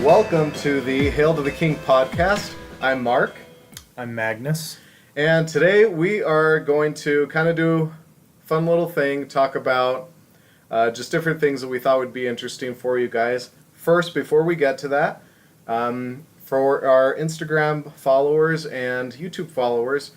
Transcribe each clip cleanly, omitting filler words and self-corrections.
Welcome to the Hail to the King podcast. I'm Mark. I'm Magnus. And today we are going to kind of do a fun little thing, talk about just different things that we thought would be interesting for you guys. First, before we get to that, for our Instagram followers and YouTube followers,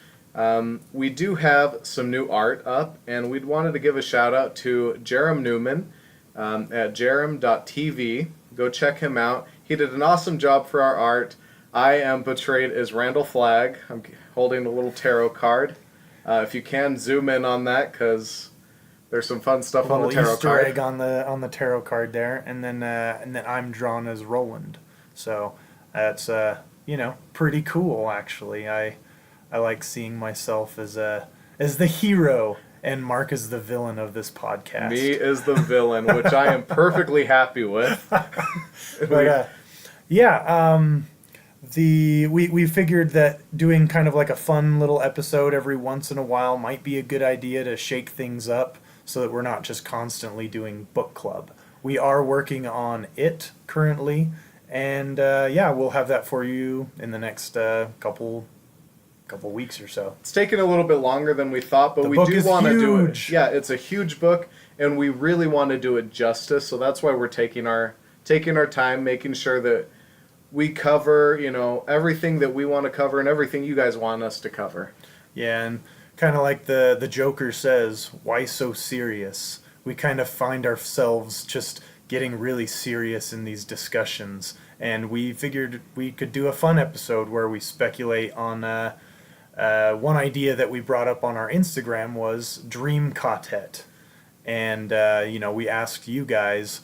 we do have some new art up, and we'd wanted to give a shout out to Jarom Neumann at jarom.tv. Go check him out. He did an awesome job for our art. I am portrayed as Randall Flagg. I'm holding a little tarot card. If you can zoom in on that, because there's some fun stuff on the tarot Easter card. egg on the tarot card there, and then I'm drawn as Roland. So that's pretty cool actually. I like seeing myself as the hero, and Mark is the villain of this podcast. Me is the villain, which I am perfectly happy with. But we figured that doing kind of like a fun little episode every once in a while might be a good idea to shake things up so that we're not just constantly doing book club. We are working on it currently, and we'll have that for you in the next couple weeks or so. It's taken a little bit longer than we thought, but we do want to do it. Yeah, it's a huge book, and we really want to do it justice. So that's why we're taking our time, making sure that we cover, everything that we want to cover and everything you guys want us to cover. Yeah, and kind of like the Joker says, why so serious? We kind of find ourselves just getting really serious in these discussions, and we figured we could do a fun episode where we speculate on one idea that we brought up on our Instagram was Dream Katet. And, we asked you guys,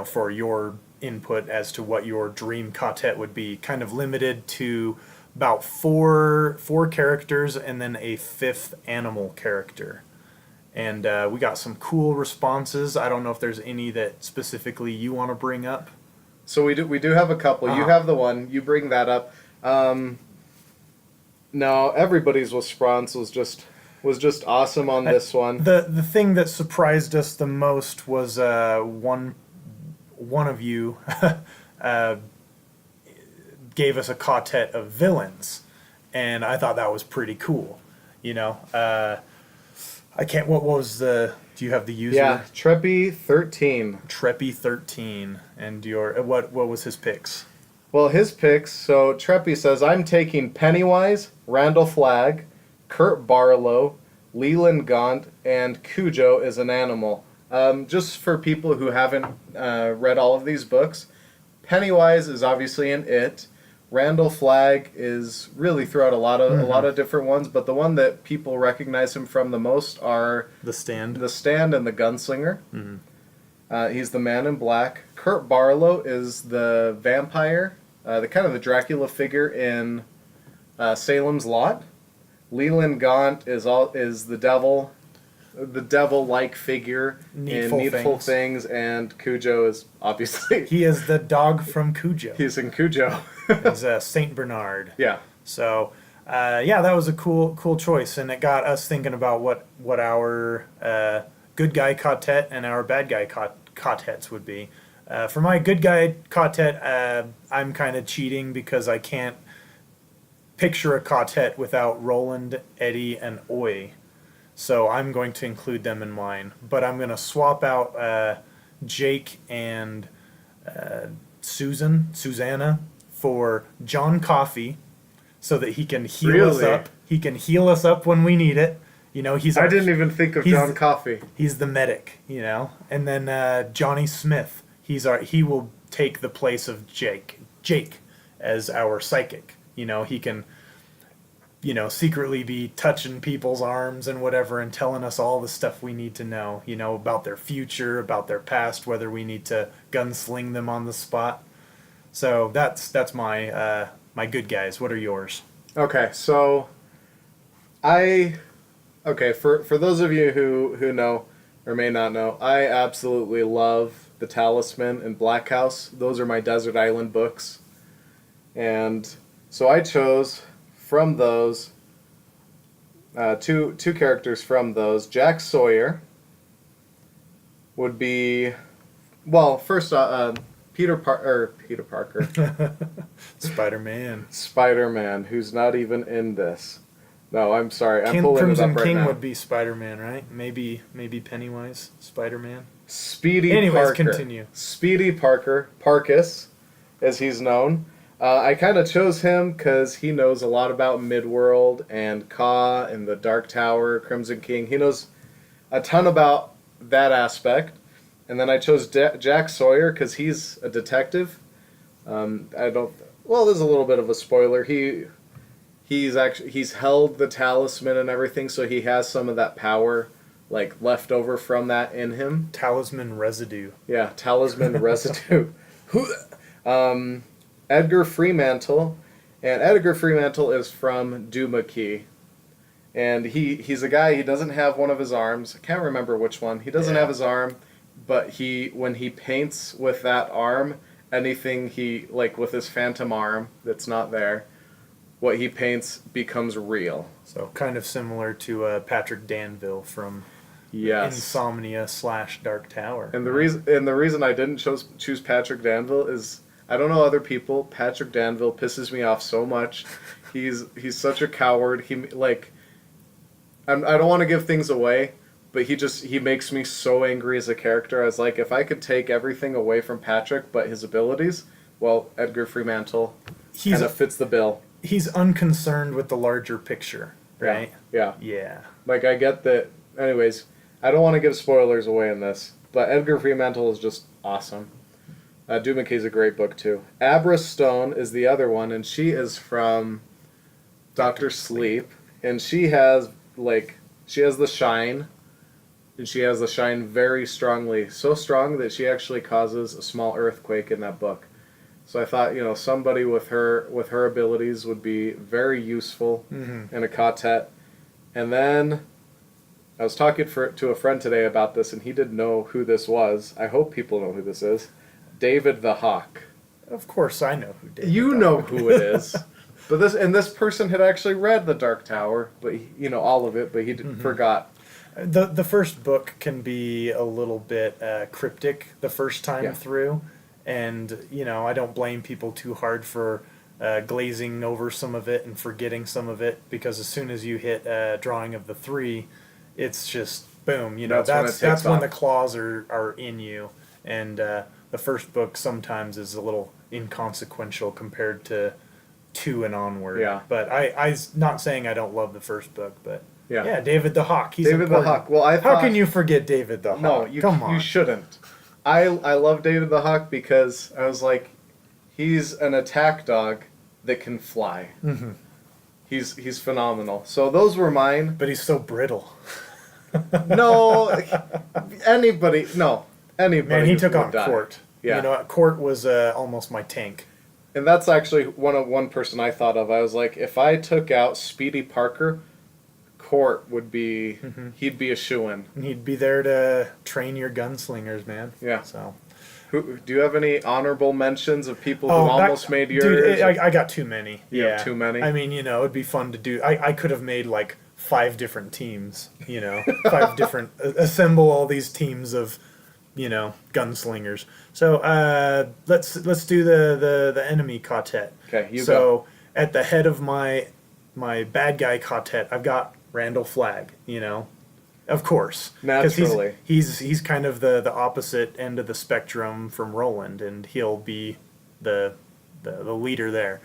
for your input as to what your dream Katet would be, kind of limited to about four characters and then a fifth animal character. And we got some cool responses. I don't know if there's any that specifically you want to bring up. So we do have a couple. You have the one. You bring that up. No, everybody's response was just awesome on this one. The thing that surprised us the most was one of you gave us a Katet of villains, and I thought that was pretty cool. I can't. What was the? Do you have the user? Yeah, Treppy13. Treppy13, and your what was his picks? Well, his picks, so Treppy says, I'm taking Pennywise, Randall Flagg, Kurt Barlow, Leland Gaunt, and Cujo as an animal. Just for people who haven't read all of these books, Pennywise is obviously in It. Randall Flagg is really throughout a lot of different ones, but the one that people recognize him from the most are The Stand, and the Gunslinger. Mm-hmm. He's the Man in Black. Kurt Barlow is the vampire, the kind of the Dracula figure in Salem's Lot. Leland Gaunt is the devil-like figure in Needful Things, and Cujo is obviously he is the dog from Cujo. He's in Cujo. He's Saint Bernard. Yeah. So, that was a cool choice, and it got us thinking about what our good guy Katet and our bad guy Katets would be. For my good guy Katet, I'm kind of cheating because I can't picture a Katet without Roland, Eddie, and Oi. So I'm going to include them in mine. But I'm going to swap out Jake and Susanna for John Coffey so that he can heal us up. He can heal us up when we need it. I didn't even think of John Coffey. He's the medic, And then Johnny Smith. He will take the place of Jake as our psychic. He can secretly be touching people's arms and whatever and telling us all the stuff we need to know, about their future, about their past, whether we need to gunsling them on the spot. So that's my my good guys. What are yours? Okay, so for those of you who know or may not know, I absolutely love The Talisman and Black House. Those are my Desert Island books. And so I chose from those two characters from those. Jack Sawyer would be, well, first Peter Parker, Spider-Man. Spider-Man, who's not even in this. No, I'm sorry. I'm pulling Crimson it up right King now. would be Spider-Man, right? Maybe Pennywise, Spider-Man. Speedy Anyways, Parker. continue. Speedy Parker, Parkus, as he's known. I kind of chose him because he knows a lot about Midworld and Ka and the Dark Tower, Crimson King. He knows a ton about that aspect. And then I chose Jack Sawyer because he's a detective. I don't. Well, there's a little bit of a spoiler. He's held the talisman and everything, so he has some of that power, like left over from that in him. Talisman residue. Yeah, talisman residue. Edgar Fremantle, and Edgar Fremantle is from Doomakey. And he's a guy, he doesn't have one of his arms. I can't remember which one. He doesn't have his arm, but when he paints with that arm, anything like with his phantom arm that's not there, what he paints becomes real. So kind of similar to Patrick Danville from Insomnia / Dark Tower. And the reason I didn't choose Patrick Danville is I don't know other people. Patrick Danville pisses me off so much. He's such a coward. I don't want to give things away, but he makes me so angry as a character. I was like, if I could take everything away from Patrick but his abilities, well, Edgar Fremantle kind of fits the bill. He's unconcerned with the larger picture, right? Yeah. Like, I get that. Anyways, I don't want to give spoilers away in this, but Edgar Fremantle is just awesome. Doomakey's a great book, too. Abra Stone is the other one, and she is from Dr. Sleep, and she has the shine, and she has the shine very strongly, so strong that she actually causes a small earthquake in that book. So I thought, somebody with her abilities would be very useful in a Katet. And then I was talking to a friend today about this, and he didn't know who this was. I hope people know who this is. David the Hawk. Of course I know who David You the know Hawk who it is. But this person had actually read The Dark Tower, but all of it, but he forgot. The first book can be a little bit cryptic the first time through, and I don't blame people too hard for glazing over some of it and forgetting some of it, because as soon as you hit drawing of the 3, it's just boom. That's when the claws are in you, and the first book sometimes is a little inconsequential compared to 2 and onward. Yeah. But I'm not saying I don't love the first book, but David the Hawk. He's David important. the Hawk. Well, how can you forget David the Hawk? No, come on. You shouldn't. I love David the Hawk because I was like, he's an attack dog that can fly. Mm-hmm. He's phenomenal. So those were mine. But he's so brittle. No, anybody. Man, he took on die. Court. Yeah. Court was almost my tank. And that's actually one person I thought of. I was like, if I took out Speedy Parker, Court would be, he'd be a shoo-in. He'd be there to train your gunslingers, man. Yeah. So, do you have any honorable mentions of people who almost made yours? Dude, I got too many. Yeah, too many. I mean, it'd be fun to do. I could have made like 5 different teams. 5 different assemble all these teams of, gunslingers. So let's do the enemy Katet. Okay, you go. So at the head of my bad guy Katet, I've got Randall Flagg. Of course, naturally, he's kind of the opposite end of the spectrum from Roland, and he'll be the leader there.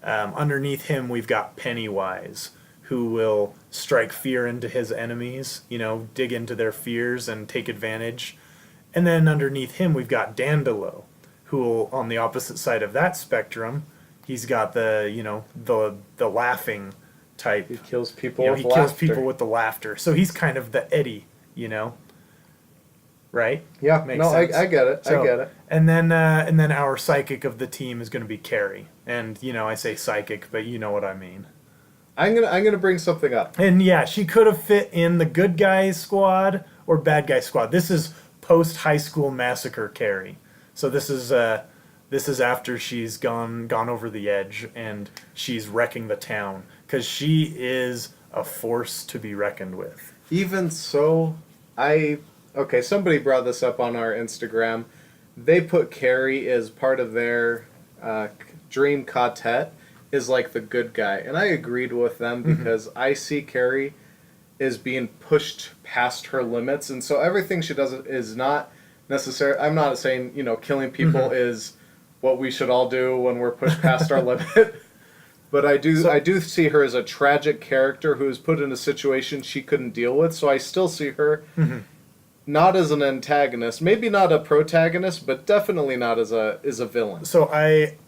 Underneath him, we've got Pennywise, who will strike fear into his enemies. Dig into their fears and take advantage. And then underneath him, we've got Dandelo, who will, on the opposite side of that spectrum, he's got the laughing type. He kills people with laughter. He kills people with the laughter. So he's kind of the Eddie, right? Yeah, Makes sense. I get it. I get it. And then our psychic of the team is going to be Carrie. And I say psychic, but you know what I mean. I'm gonna bring something up. And she could have fit in the good guy squad or bad guy squad. This is post high school massacre Carrie. So this is after she's gone over the edge and she's wrecking the town, because she is a force to be reckoned with. Even so, somebody brought this up on our Instagram. they put Carrie as part of their dream Katet is like the good guy. And I agreed with them because I see Carrie is being pushed past her limits. And so everything she does is not necessary. I'm not saying, killing people is what we should all do when we're pushed past our limit. But I do see her as a tragic character who is put in a situation she couldn't deal with. So I still see her not as an antagonist, maybe not a protagonist, but definitely not as a villain. So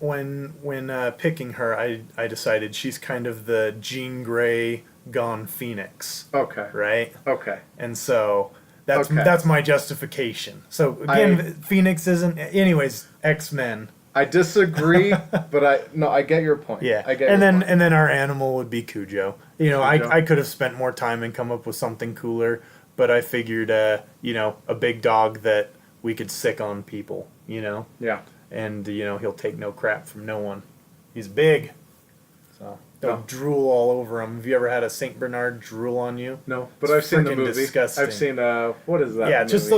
when picking her, I decided she's kind of the Jean Grey gone Phoenix. Okay. Right? Okay. And so that's my justification. So again, Phoenix isn't. Anyways, X-Men. I disagree, but I get your point. Yeah, I get and your then point. and then our animal would be Cujo. Cujo. I could have spent more time and come up with something cooler, but I figured, a big dog that we could sick on people. Yeah. And he'll take no crap from no one. He's big, so they'll No. drool all over him. Have you ever had a Saint Bernard drool on you? No, but It's I've seen the freaking movie. disgusting. I've seen what is that? Yeah, movie? just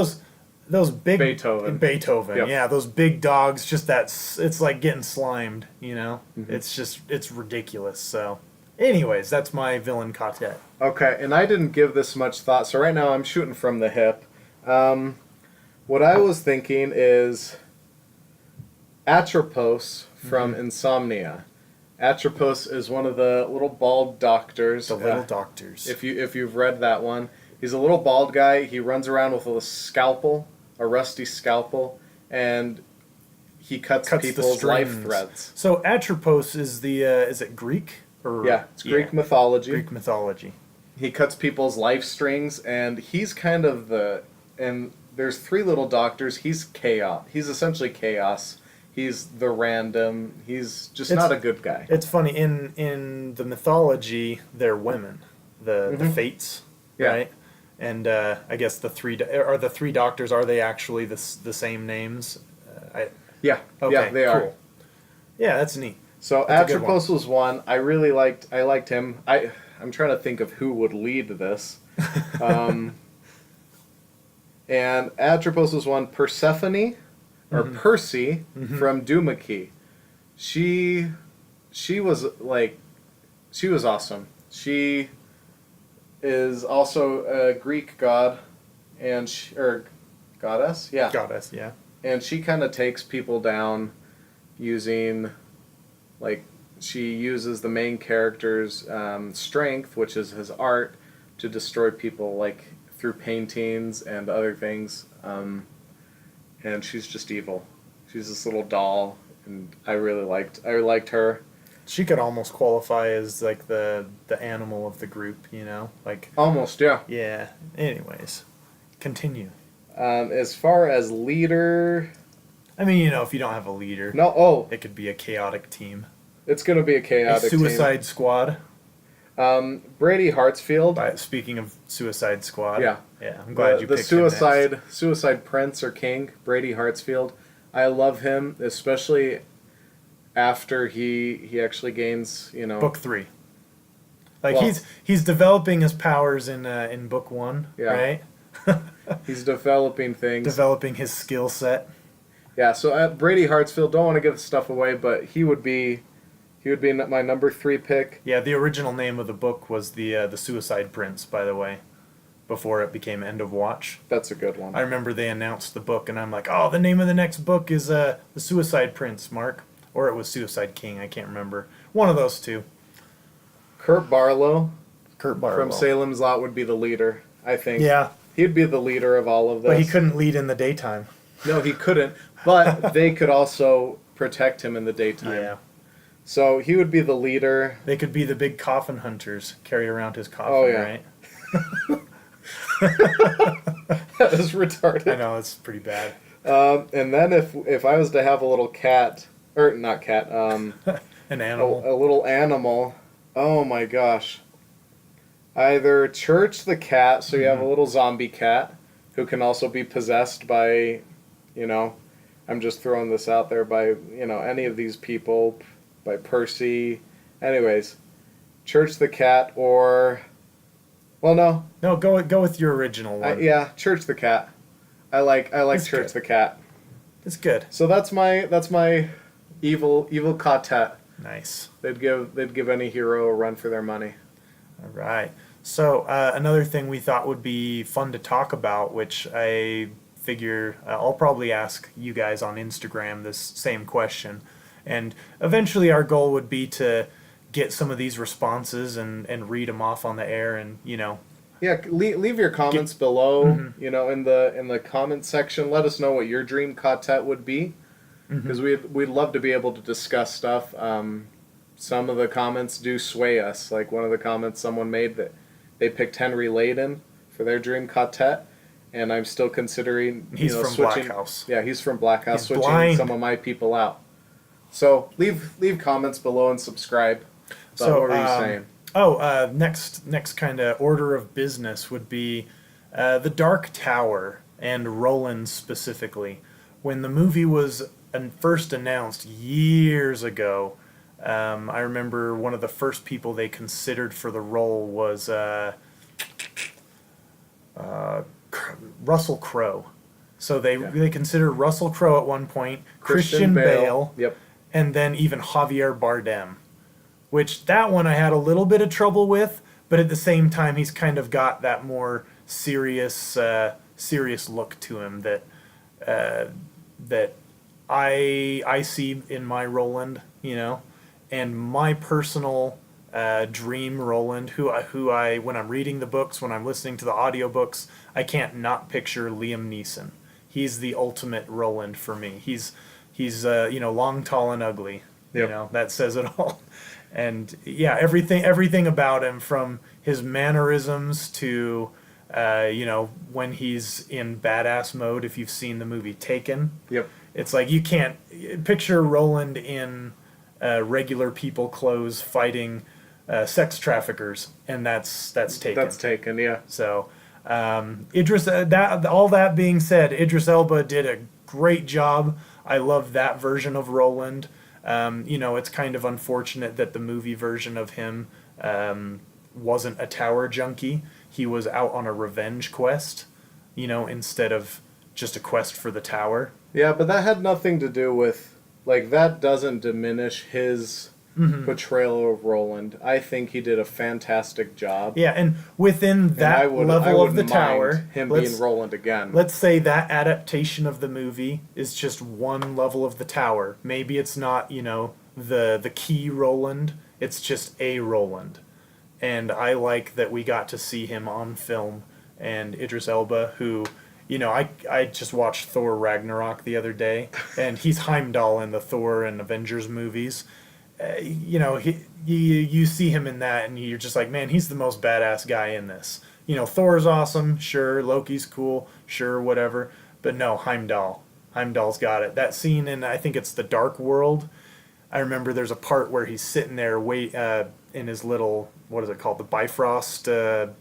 those big Beethoven. Yep. Yeah, those big dogs. Just it's like getting slimed. It's ridiculous. So, anyways, that's my villain Katet. Okay, and I didn't give this much thought, so right now I'm shooting from the hip. What I was thinking is Atropos from Insomnia. Atropos is one of the little bald doctors. The little doctors. If you've read that one, he's a little bald guy. He runs around with a scalpel, a rusty scalpel, and he cuts people's life threads. So Atropos is the is it Greek or Yeah, it's Greek mythology. Greek mythology. He cuts people's life strings, and he's kind of and there's three little doctors. He's chaos. He's essentially chaos. He's the random. He's just not a good guy. It's funny in the mythology they're women, the fates, Yeah. right? And I guess the three doctors, are they actually the same names? Yeah, Okay, yeah, they cool. are. Yeah, that's neat. So That's a good Atropos was one. I liked him. I'm trying to think of who would lead this. And Atropos was one. Persephone, or Percy, from Doomakey. She was awesome. She is also a Greek god, or goddess, yeah. Goddess, yeah. And she kind of takes people down using, she uses the main character's strength, which is his art, to destroy people, through paintings and other things. And she's just evil. She's this little doll, and I liked her. She could almost qualify as the animal of the group, Almost, yeah. Yeah. Anyways, continue. As far as leader, I mean, if you don't have a leader, it could be a chaotic team. It's going to be a A chaotic Suicide Squad. Brady Hartsfield. Speaking of Suicide Squad, Yeah. I'm glad you picked him next. Suicide Prince or King, Brady Hartsfield. I love him, especially after he actually gains, Book 3. He's developing his powers in book 1, right? He's developing things. Developing his skill set. Yeah, so Brady Hartsfield, don't want to give stuff away, but he would be my number 3 pick. Yeah, the original name of the book was the Suicide Prince, by the way, before it became End of Watch. That's a good one. I remember they announced the book, and I'm like, oh, the name of the next book is The Suicide Prince, Mark. Or it was Suicide King, I can't remember. One of those two. Kurt Barlow From Salem's Lot would be the leader, I think. Yeah. He'd be the leader of all of this. But he couldn't lead in the daytime. No, he couldn't. But they could also protect him in the daytime. Yeah. So he would be the leader. They could be the big coffin hunters, carry around his coffin, right? That is retarded. I know, it's pretty bad. And then if I was to have a little cat, or not cat, An animal. a little animal, oh my gosh. Either Church the cat, so you have a little zombie cat who can also be possessed by, I'm just throwing this out there, by, any of these people, by Percy. Anyways, Church the cat, or, well, no. No, go with your original one. Yeah, Church the cat. I like That's Church good. the cat. It's good. So that's my evil Katet. Nice. They'd give any hero a run for their money. All right. So another thing we thought would be fun to talk about, which I figure I'll probably ask you guys on Instagram this same question, and eventually our goal would be to get some of these responses and read them off on the air, and Yeah, leave your comments below. In the comment section, let us know what your dream Katet would be, because we'd love to be able to discuss stuff. Some of the comments do sway us. Like one of the comments someone made that they picked Henry Layden for their dream Katet, and I'm still considering he's from switching. Black House. Yeah, he's from Black House. He's Switching blind. some of my people out. So leave comments below and subscribe. So what were you saying? Next kind of order of business would be the Dark Tower and Roland specifically. When the movie was first announced years ago, I remember one of the first people they considered for the role was Russell Crowe. So they considered Russell Crowe at one point, Christian Bale, Yep. and then even Javier Bardem. Which that one I had a little bit of trouble with, but at the same time he's kind of got that more serious look to him that I see in my Roland, and my personal dream Roland, who I when I'm reading the books, when I'm listening to the audiobooks, I can't not picture Liam Neeson. He's the ultimate Roland for me. He's long, tall, and ugly. Yep. That says it all. And yeah, everything about him, from his mannerisms to when he's in badass mode. If you've seen the movie Taken, Yep. it's like you can't picture Roland in regular people clothes fighting sex traffickers, and that's Taken. That's Taken. Yeah. So Idris. All that being said, Idris Elba did a great job. I love that version of Roland. It's kind of unfortunate that the movie version of him wasn't a tower junkie. He was out on a revenge quest, instead of just a quest for the tower. Yeah, but that had nothing to do with, that doesn't diminish his portrayal of Roland. I think he did a fantastic job. Yeah, and within that level of the tower, him being Roland again. Let's say that adaptation of the movie is just one level of the tower. Maybe it's not, the key Roland. It's just a Roland. And I like that we got to see him on film. And Idris Elba, who, I just watched Thor Ragnarok the other day, and he's Heimdall in the Thor and Avengers movies. You see him in that, and you're just like, man, he's the most badass guy in this. Thor's awesome, sure. Loki's cool, sure, whatever. But no, Heimdall's got it. That scene in, I think it's the Dark World. I remember there's a part where he's sitting there in his little, what is it called, the Bifrost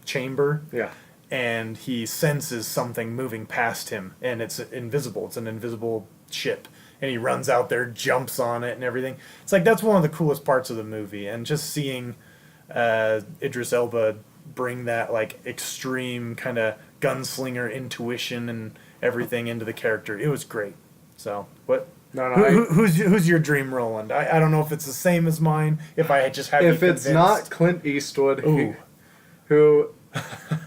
chamber. Yeah. And he senses something moving past him, and it's invisible. It's an invisible ship. And he runs out there, jumps on it and everything. It's like, that's one of the coolest parts of the movie. And just seeing Idris Elba bring that extreme kind of gunslinger intuition and everything into the character, it was great. So, what? No, who's your dream Roland? I don't know if it's the same as mine. If I just have if it's not Clint Eastwood, Ooh. who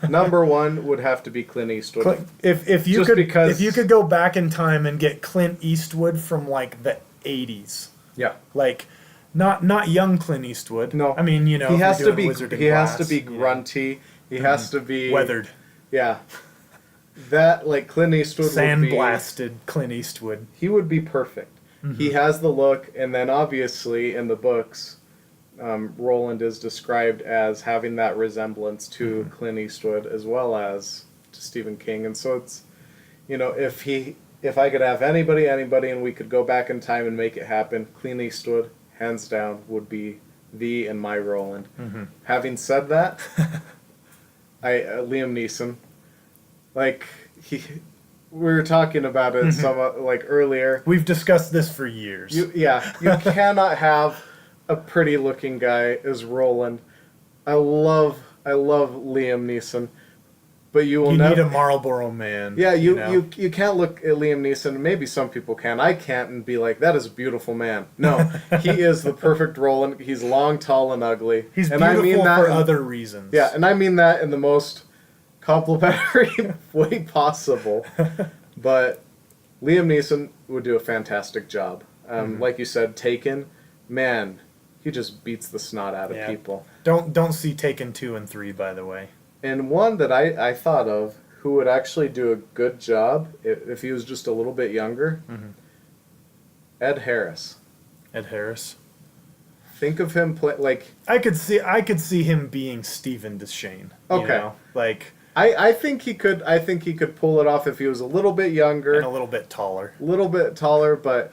number one would have to be Clint Eastwood. If you could go back in time and get Clint Eastwood from the 80s. Yeah. Not young Clint Eastwood. No. I mean, he has to be grunty. He has to be weathered. Yeah. That Clint Eastwood sandblasted Clint Eastwood. He would be perfect. He has the look, and then obviously in the books, Roland is described as having that resemblance to Clint Eastwood as well as to Stephen King, and so it's, if I could have anybody, and we could go back in time and make it happen, Clint Eastwood, hands down, would be the and my Roland. Having said that, Liam Neeson, we were talking about it earlier. We've discussed this for years. You cannot have a pretty looking guy as Roland. I love Liam Neeson. but you will You never need a Marlboro Man. Yeah, know? you can't look at Liam Neeson. Maybe some people can. I can't and be like, that is a beautiful man. No, he is the perfect Roland. He's long, tall, and ugly. He's and beautiful I mean that for other reasons. Yeah, and I mean that in the most complimentary way possible. But Liam Neeson would do a fantastic job. Like you said, Taken, man, he just beats the snot out of people. Don't see Taken 2 and 3, by the way. And one that I thought of who would actually do a good job if he was just a little bit younger, Ed Harris. Ed Harris. Think of him play like I could see him being Stephen Deshane. Okay. You know? Like I think he could pull it off if he was a little bit younger and a little bit taller. But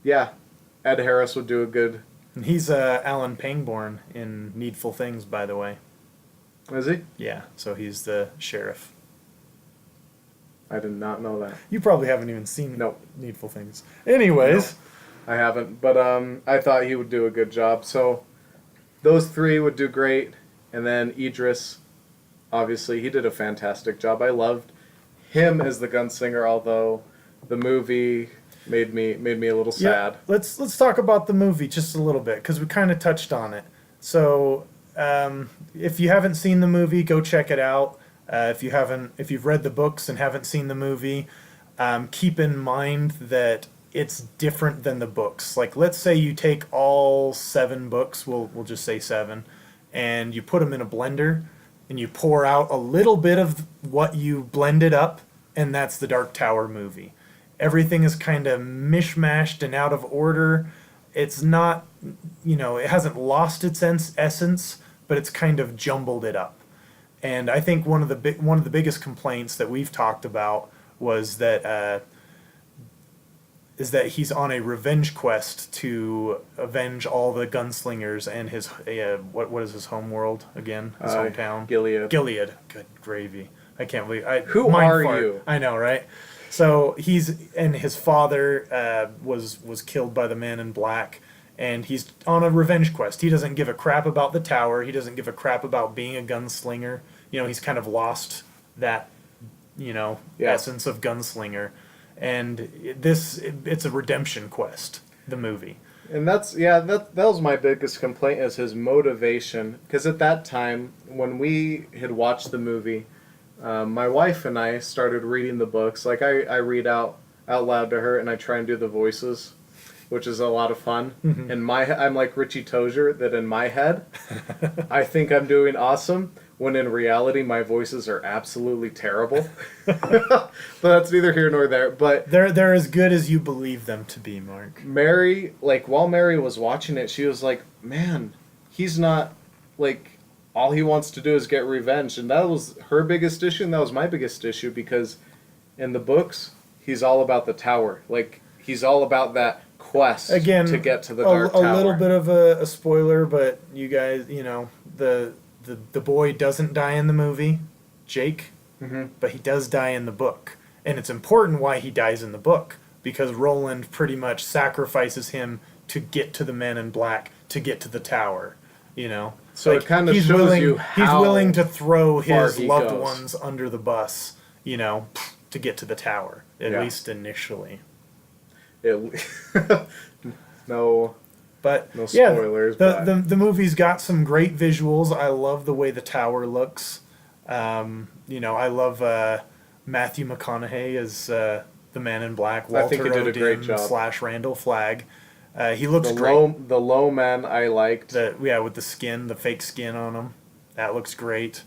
yeah, Ed Harris would do a good. And he's Alan Pangborn in Needful Things, by the way. Is he? Yeah, so he's the sheriff. I did not know that. You probably haven't even seen Nope. Needful Things. Anyways. No, I haven't, but I thought he would do a good job. So those three would do great, and then Idris, obviously, he did a fantastic job. I loved him as the gunslinger, although the movie made me a little sad. Yeah, let's talk about the movie just a little bit because we kind of touched on it. So if you haven't seen the movie, go check it out. If you've read the books and haven't seen the movie, keep in mind that it's different than the books. Like, let's say you take all 7 books, we'll just say 7, and you put them in a blender, and you pour out a little bit of what you blended up, and that's the Dark Tower movie. Everything is kind of mishmashed and out of order. It's not, it hasn't lost its essence, but it's kind of jumbled it up. And I think one of the biggest complaints that we've talked about was that he's on a revenge quest to avenge all the gunslingers and his what is his home world again? His hometown. Gilead. Gilead. Good gravy. I can't believe. Who are you? I know, right? So his father was killed by the Man in Black, and he's on a revenge quest. He doesn't give a crap about the tower. He doesn't give a crap about being a gunslinger. He's kind of lost that, essence of gunslinger. And it's a redemption quest, the movie. And that was my biggest complaint, is his motivation. Because at that time, when we had watched the movie, my wife and I started reading the books. Like, I read out loud to her, and I try and do the voices, which is a lot of fun. I'm like Richie Tozier, that in my head, I think I'm doing awesome, when in reality my voices are absolutely terrible. But that's neither here nor there. But they're as good as you believe them to be, Mark. Mary, like, while Mary was watching it, she was like, man, he's not, like, all he wants to do is get revenge. And that was her biggest issue, and that was my biggest issue, because in the books, he's all about the tower. Like, he's all about that quest to get to the Dark Tower. A little bit of a spoiler, but you guys, the boy doesn't die in the movie, Jake, but he does die in the book. And it's important why he dies in the book, because Roland pretty much sacrifices him to get to the Man in Black, to get to the tower, So it kind of shows you how he's willing to throw his loved goes. ones under the bus, to get to the tower, at least initially. No. But no spoilers. The movie's got some great visuals. I love the way the tower looks. I love Matthew McConaughey as the Man in Black. Walter I think he did a great job. / Randall Flagg. He looks great. The low man I liked. With the skin, the fake skin on him. That looks great.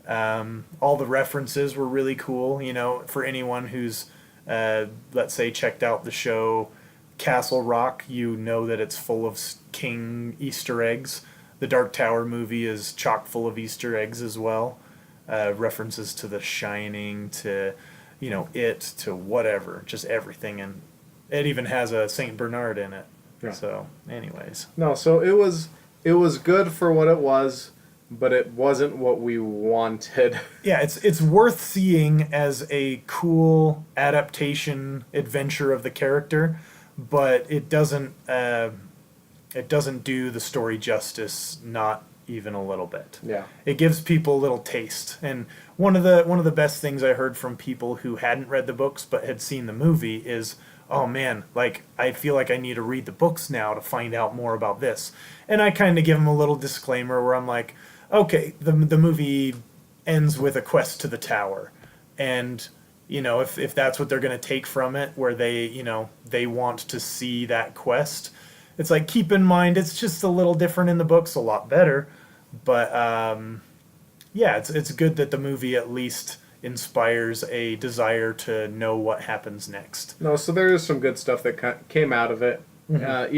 All the references were really cool. For anyone who's, let's say, checked out the show Castle Rock, that it's full of King Easter eggs. The Dark Tower movie is chock full of Easter eggs as well. References to The Shining, to, It, to whatever, just everything. And it even has a St. Bernard in it. Yeah. So, anyways. No, so it was good for what it was, but it wasn't what we wanted. Yeah, it's worth seeing as a cool adaptation adventure of the character, but it doesn't do the story justice not even a little bit. Yeah. It gives people a little taste. And one of the best things I heard from people who hadn't read the books but had seen the movie is, oh man, like I feel like I need to read the books now to find out more about this. And I kind of give them a little disclaimer where I'm like, okay, the movie ends with a quest to the tower. And if that's what they're going to take from it, where they want to see that quest, it's like, keep in mind, it's just a little different in the books, a lot better. But, yeah, it's good that the movie at least inspires a desire to know what happens next. No, so there is some good stuff that came out of it. Mm-hmm.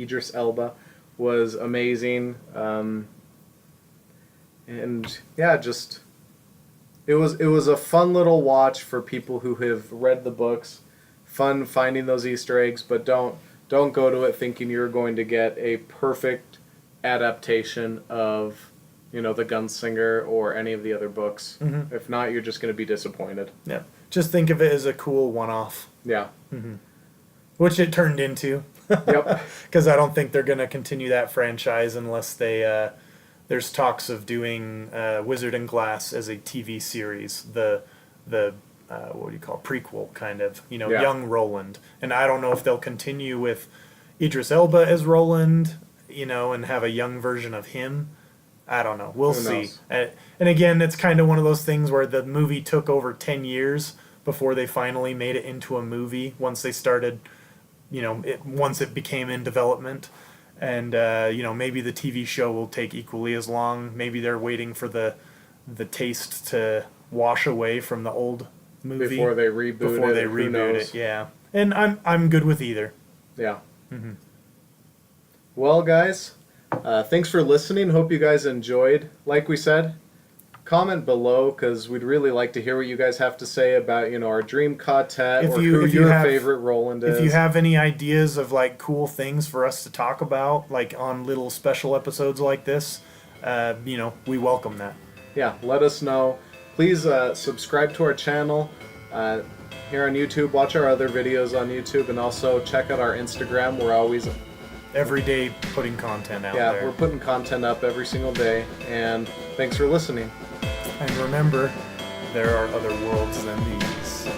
Idris Elba was amazing. And yeah, just it was a fun little watch for people who have read the books. Fun finding those Easter eggs, but don't go to it thinking you're going to get a perfect adaptation of the Gunslinger or any of the other books. Mm-hmm. If not, you're just going to be disappointed. Yeah, just think of it as a cool one-off. Yeah. Mm-hmm. Which it turned into. Yep. Because I don't think they're going to continue that franchise unless they. There's talks of doing Wizard and Glass as a TV series. The what do you call it? Prequel kind of. Yeah. Young Roland. And I don't know if they'll continue with Idris Elba as Roland, and have a young version of him. I don't know. We'll see. And again, it's kind of one of those things where the movie took over 10 years before they finally made it into a movie. Once they started, once it became in development. And, maybe the TV show will take equally as long. Maybe they're waiting for the taste to wash away from the old movie. Before they reboot it. Yeah. And I'm good with either. Yeah. Mm-hmm. Well, guys, thanks for listening. Hope you guys enjoyed. Like we said, comment below because we'd really like to hear what you guys have to say about our dream Katet or who your favorite Roland is. If you have any ideas of cool things for us to talk about, on little special episodes like this, we welcome that. Yeah, let us know. Please subscribe to our channel here on YouTube. Watch our other videos on YouTube, and also check out our Instagram. We're always every day putting content out there. Yeah, we're putting content up every single day. And thanks for listening. And remember, there are other worlds than these.